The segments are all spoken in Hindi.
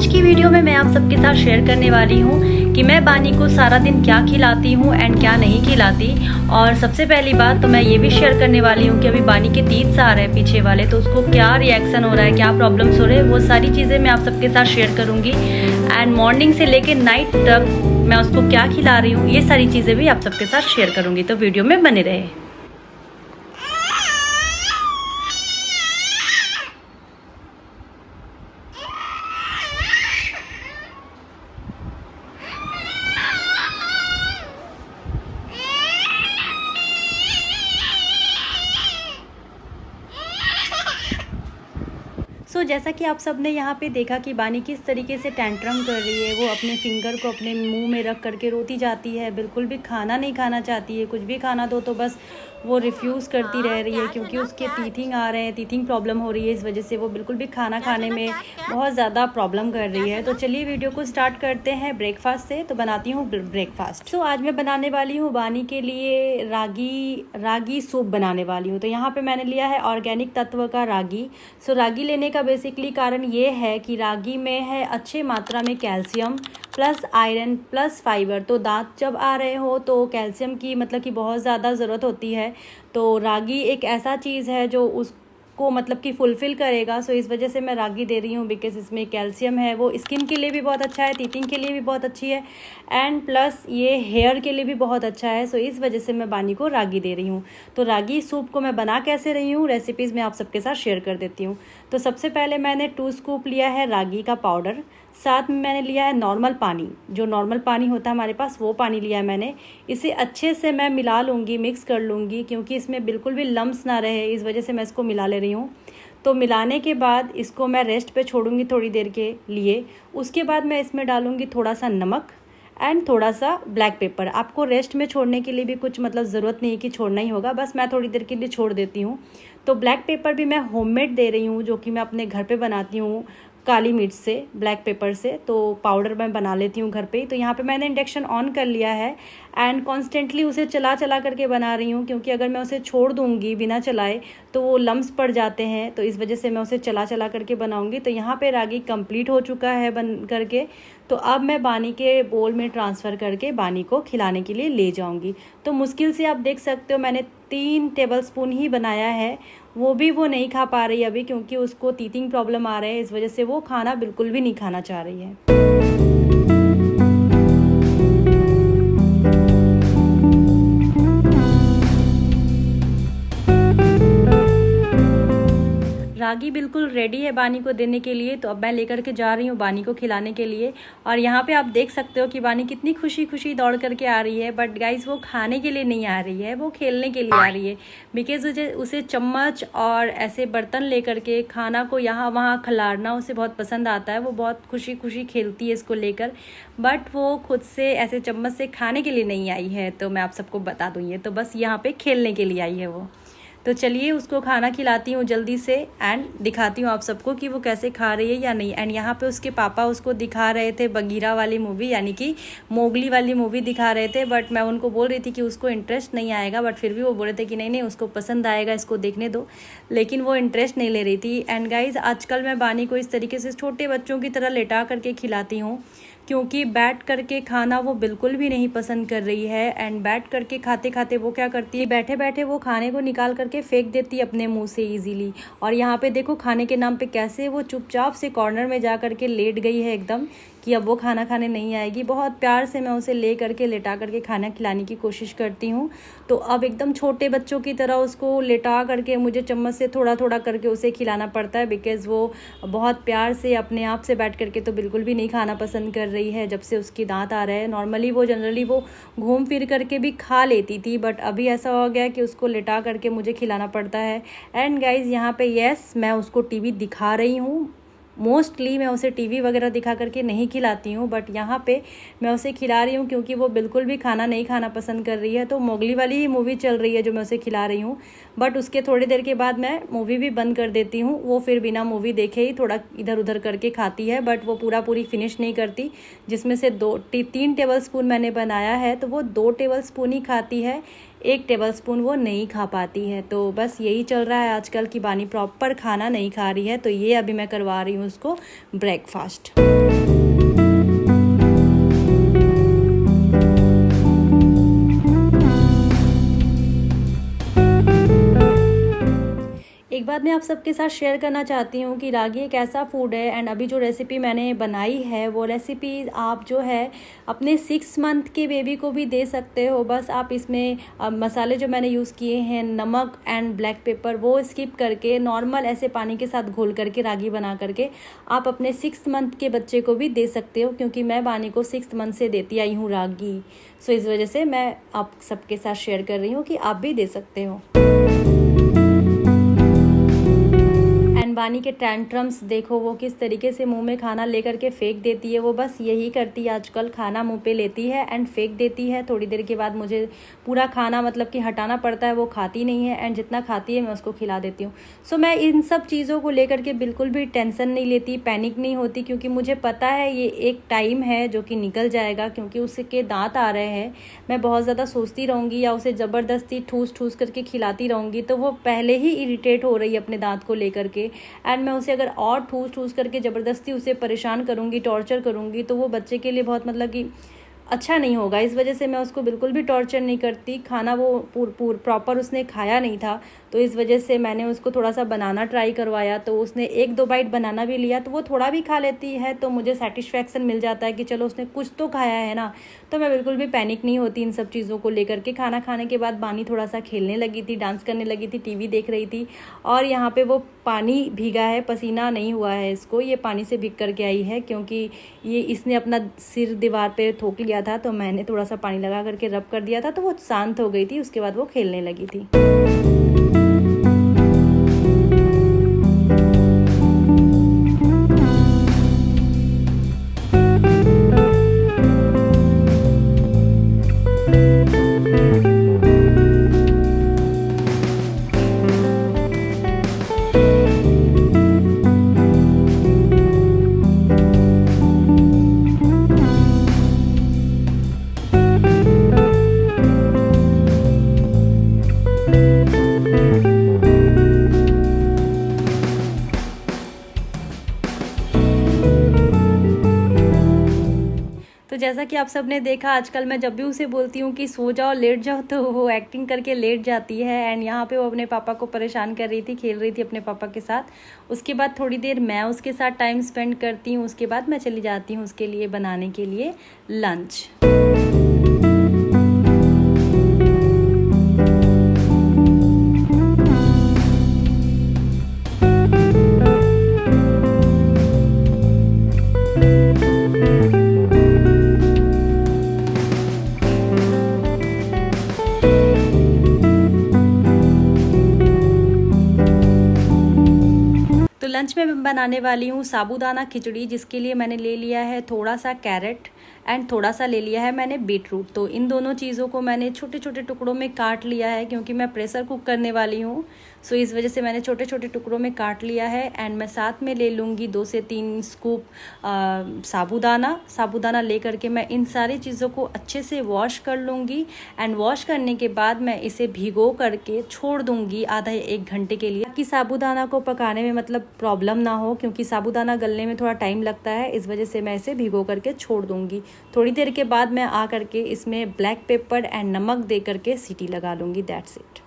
आज की वीडियो में मैं आप सबके साथ शेयर करने वाली हूँ कि मैं बानी को सारा दिन क्या खिलाती हूँ एंड क्या नहीं खिलाती। और सबसे पहली बात तो मैं ये भी शेयर करने वाली हूँ कि अभी बानी के तीत आ रहे हैं पीछे वाले, तो उसको क्या रिएक्शन हो रहा है, क्या प्रॉब्लम्स हो रहे हैं, वो सारी चीज़ें मैं आप सबके साथ शेयर करूँगी। एंड मॉर्निंग से लेकर नाइट तक मैं उसको क्या खिला रही हूँ, ये सारी चीज़ें भी आप सबके साथ शेयर करूँगी, तो वीडियो में बने रहे। जैसा कि आप सब ने यहाँ पे देखा कि बानी किस तरीके से टेंट्रम कर रही है। वो अपने फिंगर को अपने मुंह में रख करके रोती जाती है, बिल्कुल भी खाना नहीं खाना चाहती है। कुछ भी खाना दो तो बस वो रिफ्यूज़ करती रह रही है, क्योंकि उसके टीथिंग आ रहे हैं, टीथिंग प्रॉब्लम हो रही है। इस वजह से वो बिल्कुल भी खाना खाने में बहुत ज़्यादा प्रॉब्लम कर रही है। तो चलिए वीडियो को स्टार्ट करते हैं ब्रेकफास्ट से। तो बनाती हूँ ब्रेकफास्ट। तो आज मैं बनाने वाली हूँ बानी के लिए रागी सूप बनाने वाली हूँ। तो यहाँ पे मैंने लिया है ऑर्गेनिक तत्व का रागी। रागी लेने का बेसिकली कारण ये है कि रागी में है अच्छे मात्रा में calcium plus iron plus fibre. तो दांत जब आ रहे हो तो कैल्शियम की मतलब कि बहुत ज़्यादा ज़रूरत होती है। तो रागी एक ऐसा चीज़ है जो उसको मतलब कि फुलफ़िल करेगा। इस वजह से मैं रागी दे रही हूँ, बिकॉज इसमें कैल्शियम है। वो स्किन के लिए भी बहुत अच्छा है, टीथिंग के लिए भी बहुत अच्छी है, एंड प्लस ये हेयर के लिए भी बहुत अच्छा है। इस वजह से मैं बानी को रागी दे रही हूँ। तो रागी सूप को मैं बना कैसे रही हूँ, रेसिपीज़ मैं आप सबके साथ शेयर कर देती हूँ। तो सबसे पहले मैंने 2 स्कूप लिया है रागी का पाउडर। साथ में मैंने लिया है नॉर्मल पानी, जो नॉर्मल पानी होता है हमारे पास, वो पानी लिया है मैंने। इसे अच्छे से मैं मिला लूँगी, मिक्स कर लूँगी, क्योंकि इसमें बिल्कुल भी लम्स ना रहे, इस वजह से मैं इसको मिला ले रही हूँ। तो मिलाने के बाद इसको मैं रेस्ट पे छोड़ूंगी थोड़ी देर के लिए। उसके बाद मैं इसमें डालूँगी थोड़ा सा नमक एंड थोड़ा सा ब्लैक पेपर। आपको रेस्ट में छोड़ने के लिए भी कुछ मतलब ज़रूरत नहीं है कि छोड़ना ही होगा, बस मैं थोड़ी देर के लिए छोड़ देती हूँ। तो ब्लैक पेपर भी मैं होममेड दे रही हूँ, जो कि मैं अपने घर पे बनाती हूँ काली मिर्च से, ब्लैक पेपर से। तो पाउडर मैं बना लेती हूँ घर पे। तो यहाँ पे मैंने इंडक्शन ऑन कर लिया है एंड कॉन्स्टेंटली उसे चला करके बना रही हूँ, क्योंकि अगर मैं उसे छोड़ दूँगी बिना चलाए तो वो लम्स पड़ जाते हैं। तो इस वजह से मैं उसे चला करके बनाऊँगी। तो यहाँ पे रागी कंप्लीट हो चुका है बन करके। तो अब मैं बानी के बोल में ट्रांसफ़र करके बानी को खिलाने के लिए ले जाऊँगी। तो मुश्किल से आप देख सकते हो मैंने 3 टेबलस्पून ही बनाया है। वो भी वो नहीं खा पा रही अभी, क्योंकि उसको टीथिंग प्रॉब्लम आ रहे हैं। इस वजह से वो खाना बिल्कुल भी नहीं खाना चाह रही है। रागी बिल्कुल रेडी है बानी को देने के लिए। तो अब मैं लेकर के जा रही हूँ बानी को खिलाने के लिए। और यहाँ पे आप देख सकते हो कि बानी कितनी खुशी खुशी दौड़ करके आ रही है। बट गाइस वो खाने के लिए नहीं आ रही है, वो खेलने के लिए आ रही है। बिकॉज उसे चम्मच और ऐसे बर्तन लेकर के खाना को यहाँ वहाँ खिलाना उसे बहुत पसंद आता है। वो बहुत खुशी खुशी खेलती है इसको लेकर, बट वो खुद से ऐसे चम्मच से खाने के लिए नहीं आई है। तो मैं आप सबको बता दूँ, ये तो बस यहाँ पे खेलने के लिए आई है वो। तो चलिए उसको खाना खिलाती हूँ जल्दी से एंड दिखाती हूँ आप सबको कि वो कैसे खा रही है या नहीं। एंड यहाँ पे उसके पापा उसको दिखा रहे थे बगीरा वाली मूवी, यानी कि मोगली वाली मूवी दिखा रहे थे। बट मैं उनको बोल रही थी कि उसको इंटरेस्ट नहीं आएगा, बट फिर भी वो बोल रहे थे कि नहीं नहीं उसको पसंद आएगा, इसको देखने दो। लेकिन वो इंटरेस्ट नहीं ले रही थी। एंड गाइज आजकल मैं बानी को इस तरीके से छोटे बच्चों की तरह लेटा करके खिलाती हूँ, क्योंकि बैठ करके खाना वो बिल्कुल भी नहीं पसंद कर रही है। एंड बैठ करके खाते खाते वो क्या करती है, बैठे बैठे वो खाने को निकाल करके फेंक देती है अपने मुंह से इजीली। और यहाँ पे देखो खाने के नाम पे कैसे वो चुपचाप से कॉर्नर में जा करके लेट गई है एकदम, कि अब वो खाना खाने नहीं आएगी। बहुत प्यार से मैं उसे ले करके लेटा करके खाना खिलाने की कोशिश करती हूँ। तो अब एकदम छोटे बच्चों की तरह उसको लेटा करके मुझे चम्मच से थोड़ा थोड़ा करके उसे खिलाना पड़ता है, बिकॉज़ वो बहुत प्यार से अपने आप से बैठ करके तो बिल्कुल भी नहीं खाना पसंद कर रही है जब से उसकी दांत आ रहे हैं। नॉर्मली वो जनरली वो घूम फिर करके भी खा लेती थी, बट अभी ऐसा हो गया कि उसको लेटा करके मुझे खिलाना पड़ता है। एंड गाइज यहाँ पे यस मैं उसको टीवी दिखा रही हूँ। मोस्टली मैं उसे टीवी वगैरह दिखा करके नहीं खिलाती हूँ, बट यहाँ पे मैं उसे खिला रही हूँ क्योंकि वो बिल्कुल भी खाना नहीं खाना पसंद कर रही है। तो मोगली वाली ही मूवी चल रही है जो मैं उसे खिला रही हूँ, बट उसके थोड़ी देर के बाद मैं मूवी भी बंद कर देती हूँ। वो फिर बिना मूवी देखे ही थोड़ा इधर उधर करके खाती है, बट वो पूरी फिनिश नहीं करती। जिसमें से 3 टेबल स्पून मैंने बनाया है तो वो 2 टेबल स्पून ही खाती है। 1 टेबलस्पून वो नहीं खा पाती है। तो बस यही चल रहा है आजकल कि बानी प्रॉपर खाना नहीं खा रही है, तो ये अभी मैं करवा रही हूँ उसको ब्रेकफास्ट। एक बात मैं आप सबके साथ शेयर करना चाहती हूँ कि रागी एक ऐसा फूड है, एंड अभी जो रेसिपी मैंने बनाई है वो रेसिपी आप जो है अपने 6 मंथ के बेबी को भी दे सकते हो। बस आप इसमें मसाले जो मैंने यूज़ किए हैं, नमक एंड ब्लैक पेपर, वो स्किप करके नॉर्मल ऐसे पानी के साथ घोल करके रागी बना करके आप अपने 6 मंथ के बच्चे को भी दे सकते हो, क्योंकि मैं बानी को 6 मंथ से देती आई हूँ रागी। सो इस वजह से मैं आप सबके साथ शेयर कर रही हूँ कि आप भी दे सकते हो। बानी के टैंट्रम्स देखो, वो किस तरीके से मुंह में खाना लेकर के फेंक देती है। वो बस यही करती है आजकल, खाना मुंह पे लेती है एंड फेंक देती है। थोड़ी देर के बाद मुझे पूरा खाना मतलब कि हटाना पड़ता है, वो खाती नहीं है, एंड जितना खाती है मैं उसको खिला देती हूँ। सो मैं इन सब चीज़ों को लेकर के बिल्कुल भी टेंशन नहीं लेती, पैनिक नहीं होती, क्योंकि मुझे पता है ये एक टाइम है जो कि निकल जाएगा, क्योंकि उसके दांत आ रहे हैं। मैं बहुत ज़्यादा सोचती रहूँगी या उसे ज़बरदस्ती ठूस ठूस करके खिलाती रहूँगी, तो वो पहले ही इरिटेट हो रही है अपने दांत को लेकर के, एंड मैं उसे अगर और ठूस ठूस करके ज़बरदस्ती उसे परेशान करूँगी, टॉर्चर करूँगी, तो वो बच्चे के लिए बहुत मतलब कि अच्छा नहीं होगा। इस वजह से मैं उसको बिल्कुल भी टॉर्चर नहीं करती। खाना वो प्रॉपर उसने खाया नहीं था, तो इस वजह से मैंने उसको थोड़ा सा बनाना ट्राई करवाया, तो उसने 1-2 बाइट बनाना भी लिया, तो वो थोड़ा भी खा लेती है, तो मुझे सेटिस्फैक्शन मिल जाता है कि चलो उसने कुछ तो खाया है ना। तो मैं बिल्कुल भी पैनिक नहीं होती इन सब चीज़ों को लेकर के। खाना खाने के बाद बानी थोड़ा सा खेलने लगी थी, डांस करने लगी थी, टीवी देख रही थी, और यहाँ पे वो पानी भीगा है, पसीना नहीं हुआ है इसको, ये पानी से भीग करके आई है, क्योंकि ये इसने अपना सिर दीवार पे ठोक लिया था, तो मैंने थोड़ा सा पानी लगा करके रब कर दिया था, तो वो शांत हो गई थी। उसके बाद वो खेलने लगी थी। तो जैसा कि आप सब ने देखा, आजकल मैं जब भी उसे बोलती हूँ कि सो जाओ, लेट जाओ, तो वो एक्टिंग करके लेट जाती है। एंड यहाँ पे वो अपने पापा को परेशान कर रही थी, खेल रही थी अपने पापा के साथ। उसके बाद थोड़ी देर मैं उसके साथ टाइम स्पेंड करती हूँ, उसके बाद मैं चली जाती हूँ उसके लिए बनाने के लिए लंच। लंच में मैं बनाने वाली हूँ साबूदाना खिचड़ी, जिसके लिए मैंने ले लिया है थोड़ा सा कैरेट एंड थोड़ा सा ले लिया है मैंने बीटरूट। तो इन दोनों चीज़ों को मैंने छोटे छोटे टुकड़ों में काट लिया है, क्योंकि मैं प्रेशर कुक करने वाली हूँ। सो इस वजह से मैंने छोटे छोटे टुकड़ों में काट लिया है। एंड मैं साथ में ले लूँगी 2 से 3 स्कूप साबूदाना ले करके मैं इन सारी चीज़ों को अच्छे से वॉश कर लूँगी। एंड वॉश करने के बाद मैं इसे भिगो करके छोड़ दूँगी आधा 1 घंटे के लिए, ताकि साबूदाना को पकाने में मतलब प्रॉब्लम ना हो, क्योंकि साबूदाना गलने में थोड़ा टाइम लगता है। इस वजह से मैं इसे भिगो करके छोड़ दूँगी। थोड़ी देर के बाद मैं आ करके इसमें ब्लैक पेपर एंड नमक दे करके सीटी लगा लूँगी। That's it.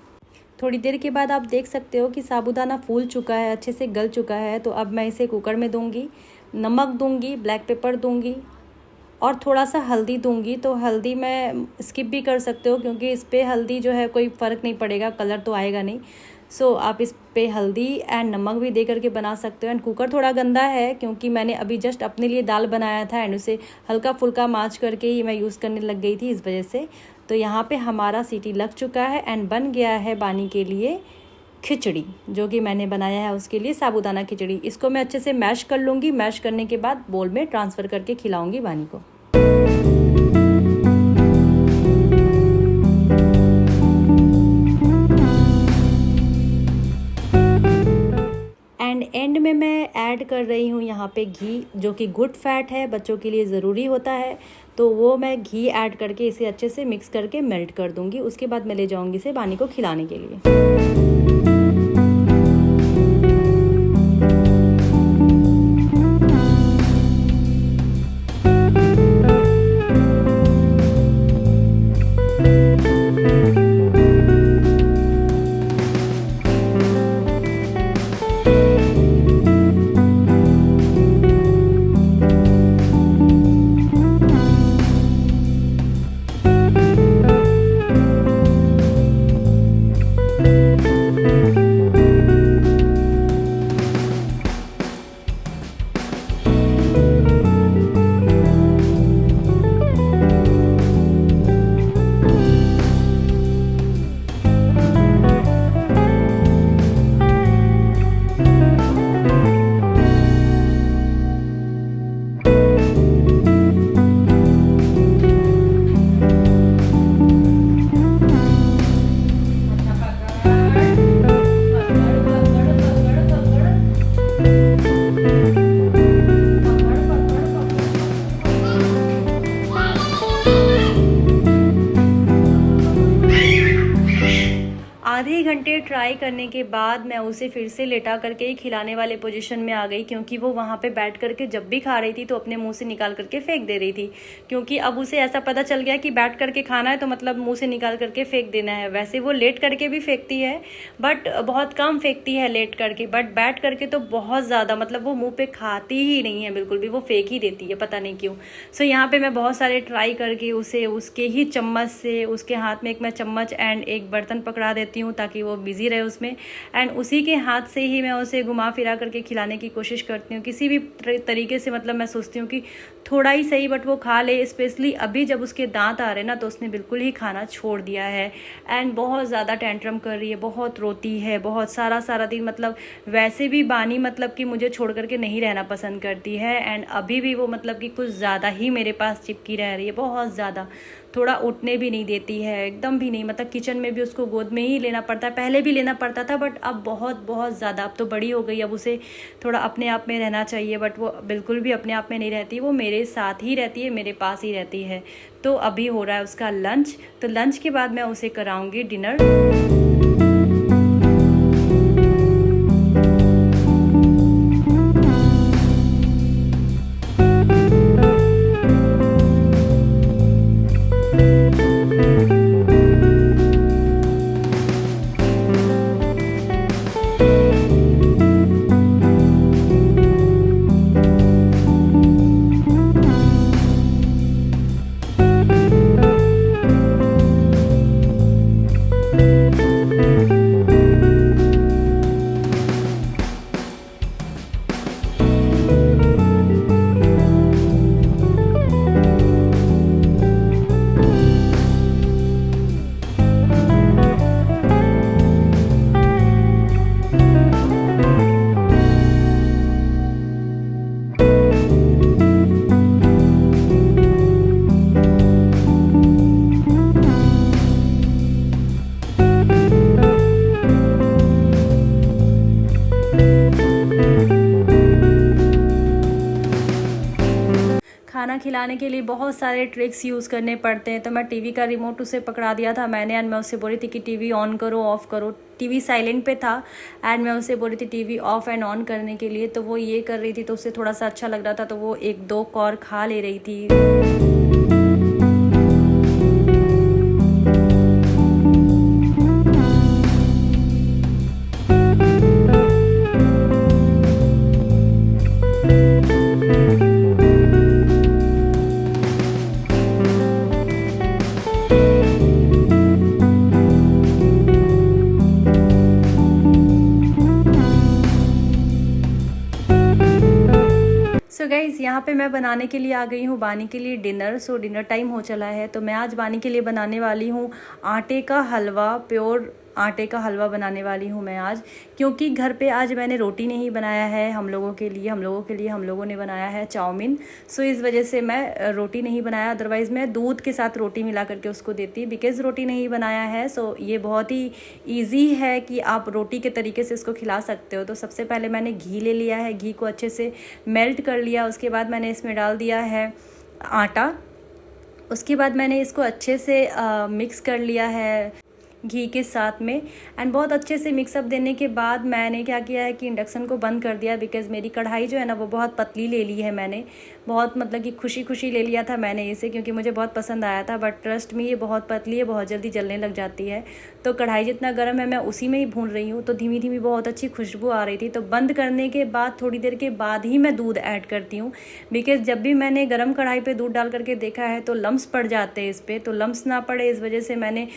थोड़ी देर के बाद आप देख सकते हो कि साबूदाना फूल चुका है, अच्छे से गल चुका है। तो अब मैं इसे कुकर में दूंगी, नमक दूंगी, ब्लैक पेपर दूंगी और थोड़ा सा हल्दी दूंगी। तो हल्दी मैं स्किप भी कर सकते हो, क्योंकि इस पर हल्दी जो है कोई फ़र्क नहीं पड़ेगा, कलर तो आएगा नहीं। सो आप इस पे हल्दी एंड नमक भी दे करके बना सकते हो। एंड कुकर थोड़ा गंदा है, क्योंकि मैंने अभी जस्ट अपने लिए दाल बनाया था एंड उसे हल्का फुल्का माँच करके ही मैं यूज़ करने लग गई थी, इस वजह से। तो यहाँ पे हमारा सीटी लग चुका है एंड बन गया है बानी के लिए खिचड़ी, जो कि मैंने बनाया है उसके लिए साबूदाना खिचड़ी। इसको मैं अच्छे से मैश कर लूँगी। मैश करने के बाद बोल में ट्रांसफ़र करके खिलाऊँगी बानी को। एंड में मैं ऐड कर रही हूँ यहाँ पे घी, जो कि गुड फैट है, बच्चों के लिए ज़रूरी होता है। तो वो मैं घी ऐड करके इसे अच्छे से मिक्स करके मेल्ट कर दूँगी। उसके बाद मैं ले जाऊँगी इसे बानी को खिलाने के लिए। आधे घंटे ट्राई करने के बाद मैं उसे फिर से लेटा करके ही खिलाने वाले पोजीशन में आ गई, क्योंकि वो वहाँ पे बैठ करके जब भी खा रही थी तो अपने मुंह से निकाल करके फेंक दे रही थी। क्योंकि अब उसे ऐसा पता चल गया कि बैठ करके खाना है तो मतलब मुंह से निकाल करके फेंक देना है। वैसे वो लेट करके भी फेंकती है, बट बहुत कम फेंकती है लेट करके, बट बैठ करके तो बहुत ज़्यादा, मतलब वो मुँह पर खाती ही नहीं है बिल्कुल भी, वो फेंक ही देती है, पता नहीं क्यों। सो यहाँ पर मैं बहुत सारे ट्राई करके उसे उसके ही चम्मच से, उसके हाथ में एक मैं चम्मच एंड एक बर्तन पकड़ा देती हूँ ताकि वो बिजी रहे उसमें, एंड उसी के हाथ से ही मैं उसे घुमा फिरा करके खिलाने की कोशिश करती हूँ किसी भी तरीके से। मतलब मैं सोचती हूँ कि थोड़ा ही सही बट वो खा ले। स्पेशली अभी जब उसके दांत आ रहे ना तो उसने बिल्कुल ही खाना छोड़ दिया है एंड बहुत ज़्यादा टेंट्रम कर रही है, बहुत रोती है, बहुत सारा दिन। मतलब वैसे भी बानी मतलब कि मुझे छोड़ करके नहीं रहना पसंद करती है, एंड अभी भी वो मतलब कि कुछ ज़्यादा ही मेरे पास चिपकी रह रही है, बहुत ज़्यादा। थोड़ा उठने भी नहीं देती है, एकदम भी नहीं। मतलब किचन में भी उसको गोद में ही लेना पड़ता है, पहले भी लेना पड़ता था बट अब बहुत ज़्यादा। अब तो बड़ी हो गई, अब उसे थोड़ा अपने आप में रहना चाहिए, बट वो बिल्कुल भी अपने आप में नहीं रहती, वो मेरे साथ ही रहती है, मेरे पास ही रहती है। तो अभी हो रहा है उसका लंच, तो लंच के बाद मैं उसे कराऊंगी डिनर। खाना खिलाने के लिए बहुत सारे ट्रिक्स यूज़ करने पड़ते हैं। तो मैं टीवी का रिमोट उसे पकड़ा दिया था मैंने, एंड मैं उससे बोली थी कि टीवी ऑन करो, ऑफ़ करो। टीवी साइलेंट पे था एंड मैं उसे बोली थी टीवी ऑफ एंड ऑन करने के लिए, तो वो ये कर रही थी। तो उसे थोड़ा सा अच्छा लग रहा था तो वो 1-2 कौर खा ले रही थी। सो गाइज़, यहाँ पे मैं बनाने के लिए आ गई हूँ बानी के लिए डिनर। सो डिनर टाइम हो चला है, तो मैं आज बानी के लिए बनाने वाली हूँ आटे का हलवा, प्योर आटे का हलवा बनाने वाली हूँ मैं आज, क्योंकि घर पे आज मैंने रोटी नहीं बनाया है हम लोगों के लिए हम लोगों ने बनाया है चाउमीन। सो इस वजह से मैं रोटी नहीं बनाया, अदरवाइज़ मैं दूध के साथ रोटी मिला करके उसको देती, बिकॉज़ रोटी नहीं बनाया है। सो ये बहुत ही ईजी है कि आप रोटी के तरीके से इसको खिला सकते हो। तो सबसे पहले मैंने घी ले लिया है, घी को अच्छे से मेल्ट कर लिया, उसके बाद मैंने इसमें डाल दिया है आटा। उसके बाद मैंने इसको अच्छे से मिक्स कर लिया है घी के साथ में। एंड बहुत अच्छे से मिक्सअप देने के बाद मैंने क्या किया है कि इंडक्शन को बंद कर दिया, बिकॉज़ मेरी कढ़ाई जो है ना वो बहुत पतली ले ली है मैंने, बहुत मतलब कि खुशी ले लिया था मैंने इसे, क्योंकि मुझे बहुत पसंद आया था। बट ट्रस्ट में ये बहुत पतली है, बहुत जल्दी जलने लग जाती है। तो कढ़ाई जितना गर्म है मैं उसी में ही भून रही हूँ, तो धीमी धीमी बहुत अच्छी खुशबू आ रही थी। तो बंद करने के बाद थोड़ी देर के बाद ही मैं दूध ऐड करती हूँ, बिकॉज़ जब भी मैंने गर्म कढ़ाई पे दूध डाल करके देखा है तो लम्स पड़ जाते हैं इस पर, तो लम्स ना पड़े इस वजह से मैंने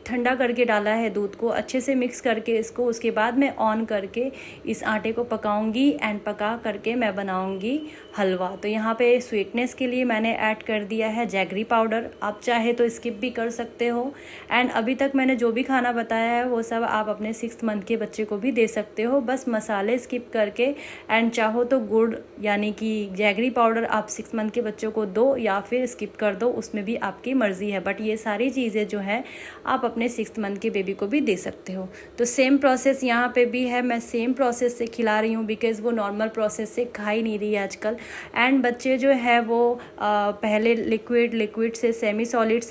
ठंडा करके डाला है दूध को, अच्छे से मिक्स करके इसको। उसके बाद मैं ऑन करके इस आटे को पकाऊंगी एंड पका करके मैं बनाऊंगी हलवा। तो यहाँ पे स्वीटनेस के लिए मैंने ऐड कर दिया है जैगरी पाउडर, आप चाहे तो स्किप भी कर सकते हो। एंड अभी तक मैंने जो भी खाना बताया है वो सब आप अपने 6 मंथ के बच्चे को भी दे सकते हो, बस मसाले स्किप करके। एंड चाहो तो गुड़ यानी कि जैगरी पाउडर आप 6 मंथ के बच्चों को दो या फिर स्किप कर दो, उसमें भी आपकी मर्ज़ी है। बट ये सारी चीज़ें जो है आप अपने 6 मंथ के बेबी को भी दे सकते हो। तो सेम प्रोसेस यहाँ पे भी है, मैं सेम प्रोसेस से खिला रही हूँ, बिकॉज़ वो नॉर्मल प्रोसेस से खा ही नहीं रही है आजकल। एंड बच्चे जो है वो पहले लिक्विड से सेमी सॉलिड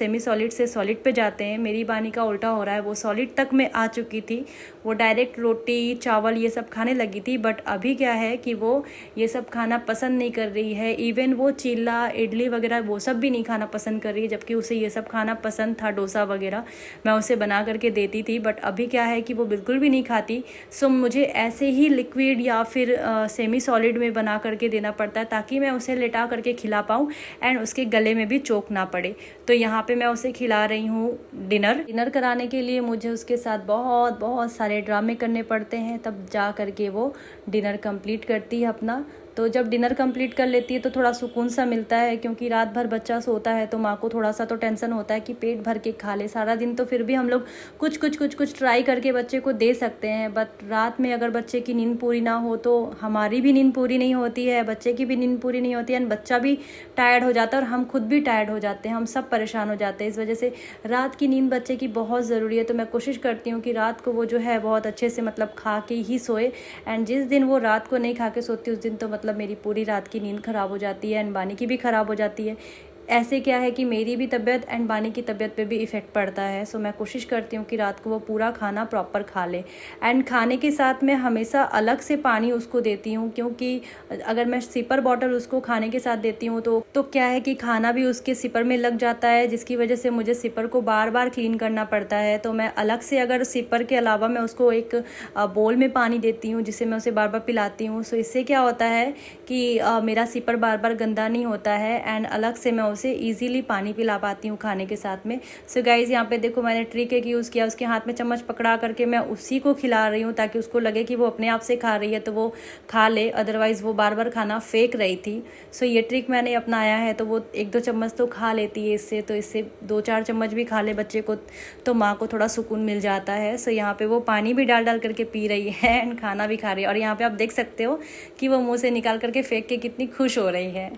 से सॉलिड पे जाते हैं। मेरी बानी का उल्टा हो रहा है, वो सॉलिड तक में आ चुकी थी, वो डायरेक्ट रोटी चावल ये सब खाने लगी थी। बट अभी क्या है कि वो ये सब खाना पसंद नहीं कर रही है, इवन वो चिल्ला इडली वगैरह वो सब भी नहीं खाना पसंद कर रही है, जबकि उसे ये सब खाना पसंद था। डोसा वगैरह मैं उसे बना करके देती थी, बट अभी क्या है कि वो बिल्कुल भी नहीं खाती। सो मुझे ऐसे ही लिक्विड या फिर सेमी सॉलिड में बना करके देना पड़ता है, ताकि मैं उसे लेटा करके खिला पाऊँ एंड उसके गले में भी चोक ना पड़े। तो यहाँ पे मैं उसे खिला रही हूँ डिनर कराने के लिए मुझे उसके साथ बहुत सारे ड्रामे करने पड़ते हैं, तब जा करके वो डिनर कंप्लीट करती है अपना। तो जब डिनर कंप्लीट कर लेती है तो थोड़ा सुकून सा मिलता है, क्योंकि रात भर बच्चा सोता है तो माँ को थोड़ा सा तो टेंशन होता है कि पेट भर के खा ले। सारा दिन तो फिर भी हम लोग कुछ ट्राई करके बच्चे को दे सकते हैं, बट रात में अगर बच्चे की नींद पूरी ना हो तो हमारी भी नींद पूरी नहीं होती है, बच्चे की भी नींद पूरी नहीं होती है, एंड बच्चा भी टायर्ड हो जाता है और हम खुद भी टायर्ड हो जाते हैं, हम सब परेशान हो जाते हैं। इस वजह से रात की नींद बच्चे की बहुत ज़रूरी है। तो मैं कोशिश करती हूँ कि रात को वो जो है बहुत अच्छे से मतलब खा के ही सोए। एंड जिस दिन वो रात को नहीं खा के सोती उस दिन तो मतलब मेरी पूरी रात की नींद ख़राब हो जाती है एंड बानी की भी ख़राब हो जाती है। ऐसे क्या है कि मेरी भी तबीयत एंड बानी की तबीयत पे भी इफ़ेक्ट पड़ता है। सो मैं कोशिश करती हूँ कि रात को वो पूरा खाना प्रॉपर खा ले। एंड खाने के साथ मैं हमेशा अलग से पानी उसको देती हूँ, क्योंकि अगर मैं सिपर बॉटल उसको खाने के साथ देती हूँ तो क्या है कि खाना भी उसके सिपर में लग जाता है, जिसकी वजह से मुझे सिपर को बार बार क्लीन करना पड़ता है। तो मैं अलग से अगर सिपर के अलावा मैं उसको एक बोल में पानी देती हूँ, जिससे मैं उसे बार बार पिलाती हूँ। सो इससे क्या होता है कि मेरा सिपर बार बार गंदा नहीं होता है एंड अलग से मैं उसे इजीली पानी पिला पाती हूँ खाने के साथ में। सो गाइज़ यहाँ पे देखो मैंने ट्रिक एक यूज़ किया, उसके हाथ में चम्मच पकड़ा करके मैं उसी को खिला रही हूँ, ताकि उसको लगे कि वो अपने आप से खा रही है तो वो खा ले, अदरवाइज़ वो बार बार खाना फेंक रही थी। सो ये ट्रिक मैंने अपनाया है, तो वो 1-2 चम्मच तो खा लेती है इससे, तो इससे 2-4 चम्मच भी खा ले बच्चे को तो माँ को थोड़ा सुकून मिल जाता है। सो यहाँ पे वो पानी भी डाल करके पी रही है एंड खाना भी खा रही है, और यहाँ पे आप देख सकते हो कि वो मुँह से निकाल करके फेंक के कितनी खुश हो रही है।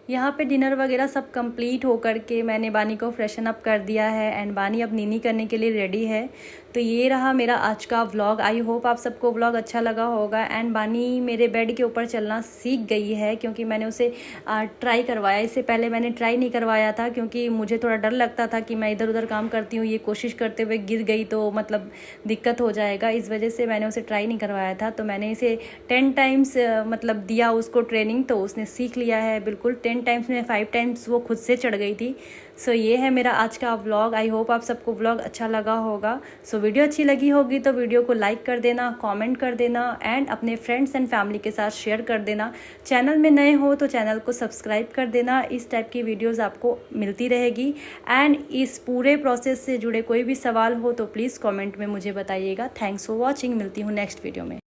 यहाँ पे डिनर वगैरह सब कंप्लीट हो करके मैंने बानी को फ्रेशन अप कर दिया है एंड बानी अब नीनी करने के लिए रेडी है। तो ये रहा मेरा आज का व्लॉग। आई होप आप सबको व्लॉग अच्छा लगा होगा। एंड बानी मेरे बेड के ऊपर चलना सीख गई है, क्योंकि मैंने उसे ट्राई करवाया। इससे पहले मैंने ट्राई नहीं करवाया था, क्योंकि मुझे थोड़ा डर लगता था कि मैं इधर उधर काम करती हूँ, ये कोशिश करते हुए गिर गई तो मतलब दिक्कत हो जाएगा। इस वजह से मैंने उसे ट्राई नहीं करवाया था। तो मैंने इसे 10 टाइम्स मतलब दिया उसको ट्रेनिंग, तो उसने सीख लिया है बिल्कुल। 10 टाइम्स में 5 टाइम्स वो खुद से चढ़ गई थी। सो ये है मेरा आज का व्लॉग। आई होप आप सबको व्लॉग अच्छा लगा होगा। सो वीडियो अच्छी लगी होगी तो वीडियो को लाइक कर देना, कमेंट कर देना एंड अपने फ्रेंड्स एंड फैमिली के साथ शेयर कर देना। चैनल में नए हो तो चैनल को सब्सक्राइब कर देना। इस टाइप की वीडियोस आपको मिलती रहेगी। एंड इस पूरे प्रोसेस से जुड़े कोई भी सवाल हो तो प्लीज़ कमेंट में मुझे बताइएगा। Thanks for watching. मिलती हूँ नेक्स्ट वीडियो में।